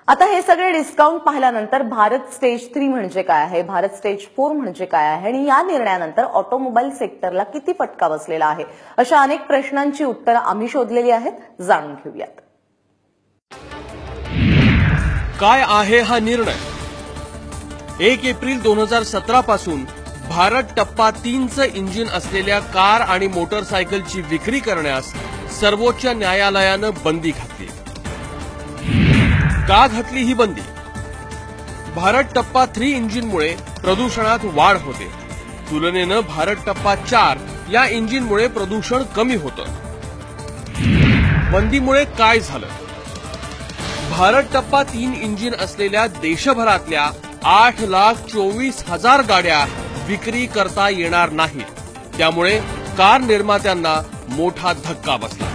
आता हे सगळे डिस्काउंट पाहिल्यानंतर भारत स्टेज 3 म्हणजे काय आहे, भारत स्टेज 4 म्हणजे काय आहे आणि या निर्णयानंतर ऑटोमोबाईल सेक्टरला किती फटका बसलेला आहे, अशा अनेक प्रश्नांची उत्तरं आम्ही शोधलेली आहेत. जाणून घेऊयात. काय आहे हा निर्णय? 1 एप्रिल 2017 पासून भारत टप्पा 3चं इंजिन असलेल्या कार आणि मोटरसायकलची विक्री करण्यास सर्वोच्च न्यायालयानं बंदी घातली. का घातली ही बंदी? भारत टप्पा 3 इंजिनमुळे प्रदूषणात वाढ होते. तुलनेनं भारत टप्पा 4 या इंजिनमुळे प्रदूषण कमी होतं. बंदीमुळे काय झालं? भारत टप्पा 3 इंजिन असलेल्या देशभरातल्या 8,24,000 गाड्या विक्री करता येणार नाहीत. त्यामुळे कार निर्मात्यांना मोठा धक्का बसला.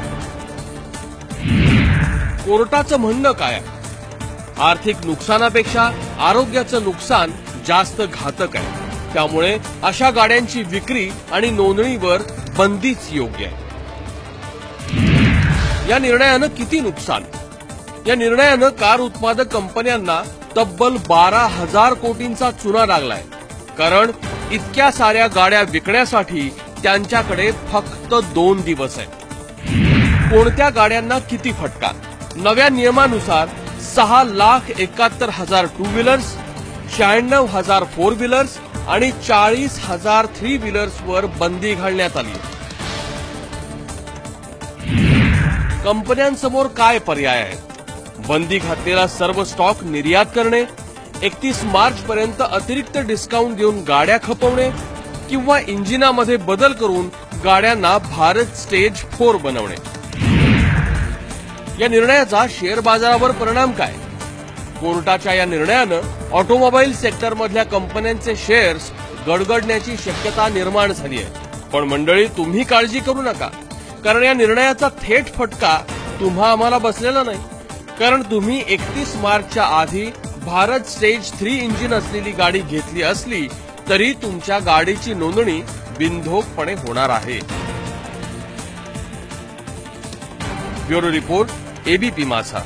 कोर्टाचं म्हणणं काय आहे? आर्थिक नुकसानापेक्षा आरोग्याचं नुकसान जास्त घातक आहे. त्यामुळे अशा गाड्यांची विक्री आणि नोंदणीवर बंदीच योग्य आहे. या निर्णयानं किती नुकसान? या निर्णयानं कार उत्पादक कंपन्यांना तब्बल 12,000 कोटींचा चुना लागलाय. कारण इतक्या साऱ्या गाड्या विकण्यासाठी त्यांच्याकडे फक्त 2 दिवस आहेत. कोणत्या गाड्यांना किती फटका? नव्या नियमानुसार 6,71,000 टू व्हीलर्स, 96,000 फोर व्हीलर्स आणि 40,000 थ्री व्हीलर्सवर बंदी घालण्यात आली. कंपन्यांसमोर काय पर्याय आहेत? बंदी घातलेला सर्व स्टॉक निर्यात करणे, 31 मार्च पर्यंत अतिरिक्त डिस्काउंट देऊन गाड्या खपवणे किंवा इंजिनामध्ये बदल करून गाड्यांना भारत स्टेज 4 बनवणे. या निर्णयाचा शेअर बाजारावर परिणाम काय? कोर्टाच्या या निर्णयानं ऑटोमोबाईल सेक्टरमधल्या कंपन्यांचे शेअर्स गडगडण्याची शक्यता निर्माण झाली आहे. पण मंडळी, तुम्ही काळजी करू नका, कारण या निर्णयाचा थेट फटका तुम्हा आम्हाला बसलेला नाही. कारण तुम्ही 31 मार्चच्या आधी भारत स्टेज 3 इंजिन असलेली गाडी घेतली असली तरी तुमच्या गाडीची नोंदणी बिनधोकपणे होणार आहे. ब्युरो रिपोर्ट, एबीपी माझा.